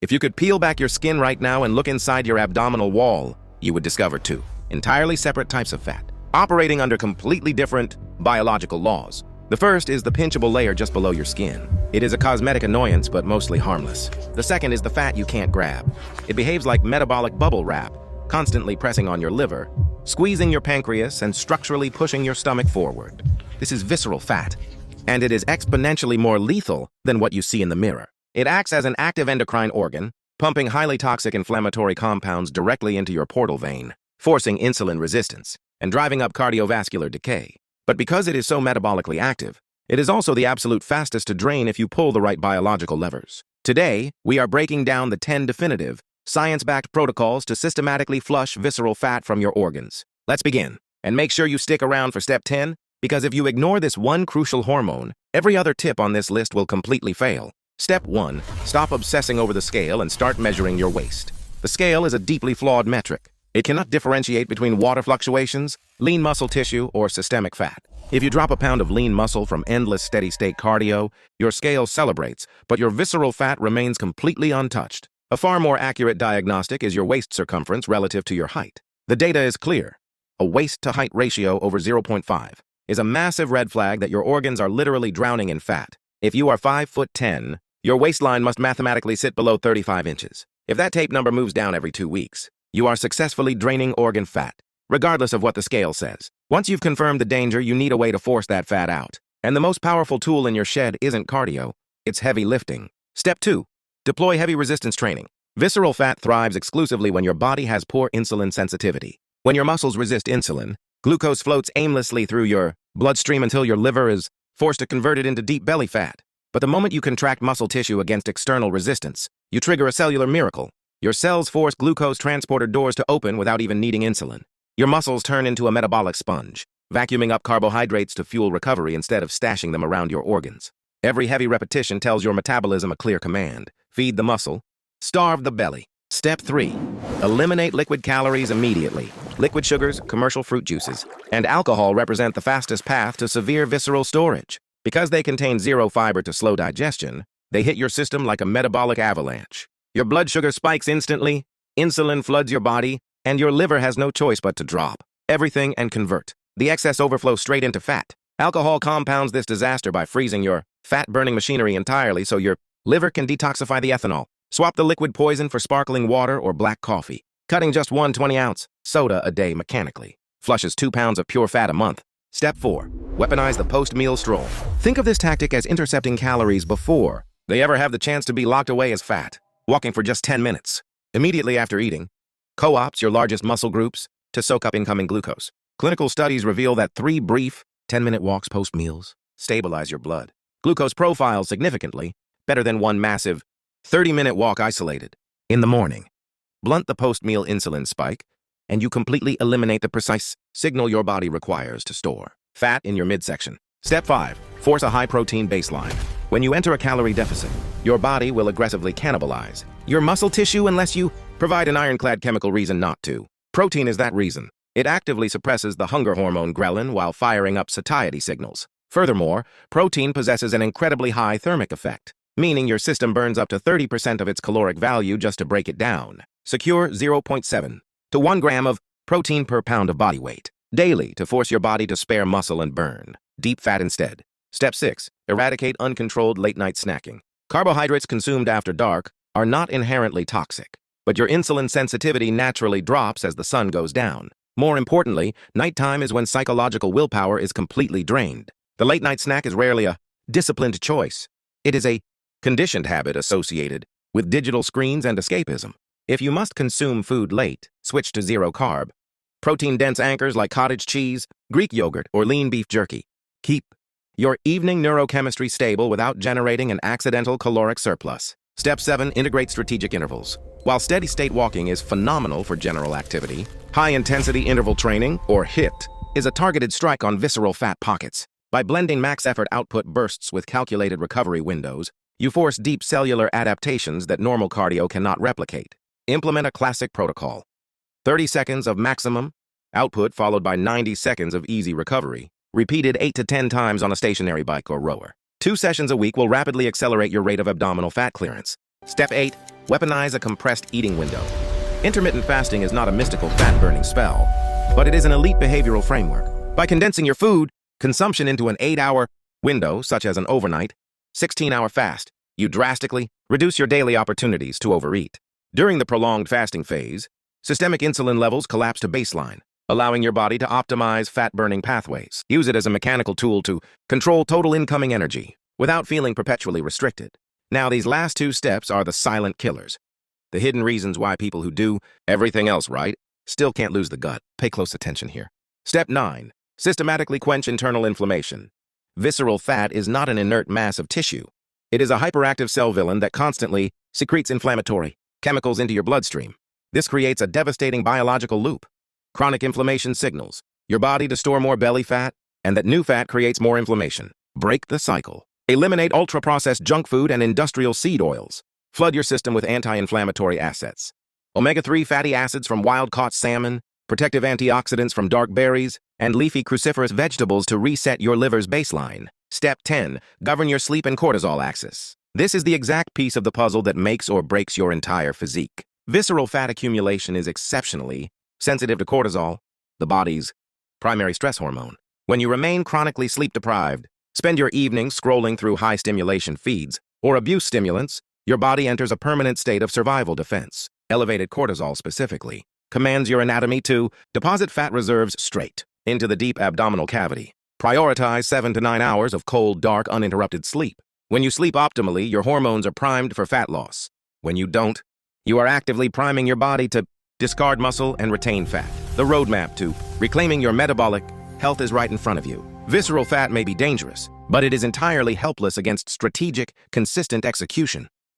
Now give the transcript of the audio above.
If you could peel back your skin right now and look inside your abdominal wall, you would discover two entirely separate types of fat, operating under completely different biological laws. The first is the pinchable layer just below your skin. It is a cosmetic annoyance, but mostly harmless. The second is the fat you can't grab. It behaves like metabolic bubble wrap, constantly pressing on your liver, squeezing your pancreas, and structurally pushing your stomach forward. This is visceral fat, and it is exponentially more lethal than what you see in the mirror. It acts as an active endocrine organ, pumping highly toxic inflammatory compounds directly into your portal vein, forcing insulin resistance and driving up cardiovascular decay. But because it is so metabolically active, it is also the absolute fastest to drain if you pull the right biological levers. Today, we are breaking down the 10 definitive, science-backed protocols to systematically flush visceral fat from your organs. Let's begin. And make sure you stick around for step 10, because if you ignore this one crucial hormone, every other tip on this list will completely fail. Step 1. Stop obsessing over the scale and start measuring your waist. The scale is a deeply flawed metric. It cannot differentiate between water fluctuations, lean muscle tissue, or systemic fat. If you drop a pound of lean muscle from endless steady-state cardio, your scale celebrates, but your visceral fat remains completely untouched. A far more accurate diagnostic is your waist circumference relative to your height. The data is clear. A waist-to-height ratio over 0.5 is a massive red flag that your organs are literally drowning in fat. If you are 5'10", your waistline must mathematically sit below 35 inches. If that tape number moves down every 2 weeks, you are successfully draining organ fat, regardless of what the scale says. Once you've confirmed the danger, you need a way to force that fat out. And the most powerful tool in your shed isn't cardio, it's heavy lifting. Step 2. Deploy heavy resistance training. Visceral fat thrives exclusively when your body has poor insulin sensitivity. When your muscles resist insulin, glucose floats aimlessly through your bloodstream until your liver is forced to convert it into deep belly fat. But the moment you contract muscle tissue against external resistance, you trigger a cellular miracle. Your cells force glucose transporter doors to open without even needing insulin. Your muscles turn into a metabolic sponge, vacuuming up carbohydrates to fuel recovery instead of stashing them around your organs. Every heavy repetition tells your metabolism a clear command. Feed the muscle, starve the belly. Step 3. Eliminate liquid calories immediately. Liquid sugars, commercial fruit juices, and alcohol represent the fastest path to severe visceral storage. Because they contain zero fiber to slow digestion, they hit your system like a metabolic avalanche. Your blood sugar spikes instantly, insulin floods your body, and your liver has no choice but to drop everything and convert the excess overflow straight into fat. Alcohol compounds this disaster by freezing your fat-burning machinery entirely so your liver can detoxify the ethanol. Swap the liquid poison for sparkling water or black coffee. Cutting just one 20-ounce soda a day mechanically flushes 2 pounds of pure fat a month. Step 4. Weaponize the post-meal stroll. Think of this tactic as intercepting calories before they ever have the chance to be locked away as fat. Walking for just 10 minutes. Immediately after eating, co-ops your largest muscle groups to soak up incoming glucose. Clinical studies reveal that 3 brief 10-minute walks post-meals stabilize your blood glucose profile significantly, better than one massive 30-minute walk isolated. In the morning, blunt the post-meal insulin spike, and you completely eliminate the precise signal your body requires to store fat in your midsection. Step 5. Force a high-protein baseline. When you enter a calorie deficit, your body will aggressively cannibalize your muscle tissue unless you provide an ironclad chemical reason not to. Protein is that reason. It actively suppresses the hunger hormone ghrelin while firing up satiety signals. Furthermore, protein possesses an incredibly high thermic effect, meaning your system burns up to 30% of its caloric value just to break it down. Secure 0.7 to 1 gram of protein per pound of body weight daily to force your body to spare muscle and burn deep fat instead. Step 6. Eradicate uncontrolled late-night snacking. Carbohydrates consumed after dark are not inherently toxic, but your insulin sensitivity naturally drops as the sun goes down. More importantly, nighttime is when psychological willpower is completely drained. The late-night snack is rarely a disciplined choice. It is a conditioned habit associated with digital screens and escapism. If you must consume food late, switch to zero-carb, protein-dense anchors like cottage cheese, Greek yogurt, or lean beef jerky. Keep your evening neurochemistry stable without generating an accidental caloric surplus. Step 7. Integrate strategic intervals. While steady-state walking is phenomenal for general activity, high-intensity interval training, or HIIT, is a targeted strike on visceral fat pockets. By blending max-effort output bursts with calculated recovery windows, you force deep cellular adaptations that normal cardio cannot replicate. Implement a classic protocol. 30 seconds of maximum output followed by 90 seconds of easy recovery, repeated 8 to 10 times on a stationary bike or rower. 2 sessions a week will rapidly accelerate your rate of abdominal fat clearance. Step 8. Weaponize a compressed eating window. Intermittent fasting is not a mystical fat-burning spell, but it is an elite behavioral framework. By condensing your food consumption into an 8-hour window, such as an overnight, 16-hour fast, you drastically reduce your daily opportunities to overeat. During the prolonged fasting phase, systemic insulin levels collapse to baseline, allowing your body to optimize fat-burning pathways. Use it as a mechanical tool to control total incoming energy without feeling perpetually restricted. Now, these last two steps are the silent killers, the hidden reasons why people who do everything else right still can't lose the gut. Pay close attention here. Step 9. Systematically quench internal inflammation. Visceral fat is not an inert mass of tissue. It is a hyperactive cell villain that constantly secretes inflammatory chemicals into your bloodstream. This creates a devastating biological loop. Chronic inflammation signals your body to store more belly fat, and that new fat creates more inflammation. Break the cycle. Eliminate ultra-processed junk food and industrial seed oils. Flood your system with anti-inflammatory assets. Omega-3 fatty acids from wild-caught salmon, protective antioxidants from dark berries, and leafy cruciferous vegetables to reset your liver's baseline. Step 10. Govern your sleep and cortisol axis. This is the exact piece of the puzzle that makes or breaks your entire physique. Visceral fat accumulation is exceptionally sensitive to cortisol, the body's primary stress hormone. When you remain chronically sleep-deprived, spend your evenings scrolling through high-stimulation feeds, or abuse stimulants, your body enters a permanent state of survival defense. Elevated cortisol specifically commands your anatomy to deposit fat reserves straight into the deep abdominal cavity. Prioritize 7 to 9 hours of cold, dark, uninterrupted sleep. When you sleep optimally, your hormones are primed for fat loss. When you don't, you are actively priming your body to discard muscle and retain fat. The roadmap to reclaiming your metabolic health is right in front of you. Visceral fat may be dangerous, but it is entirely helpless against strategic, consistent execution.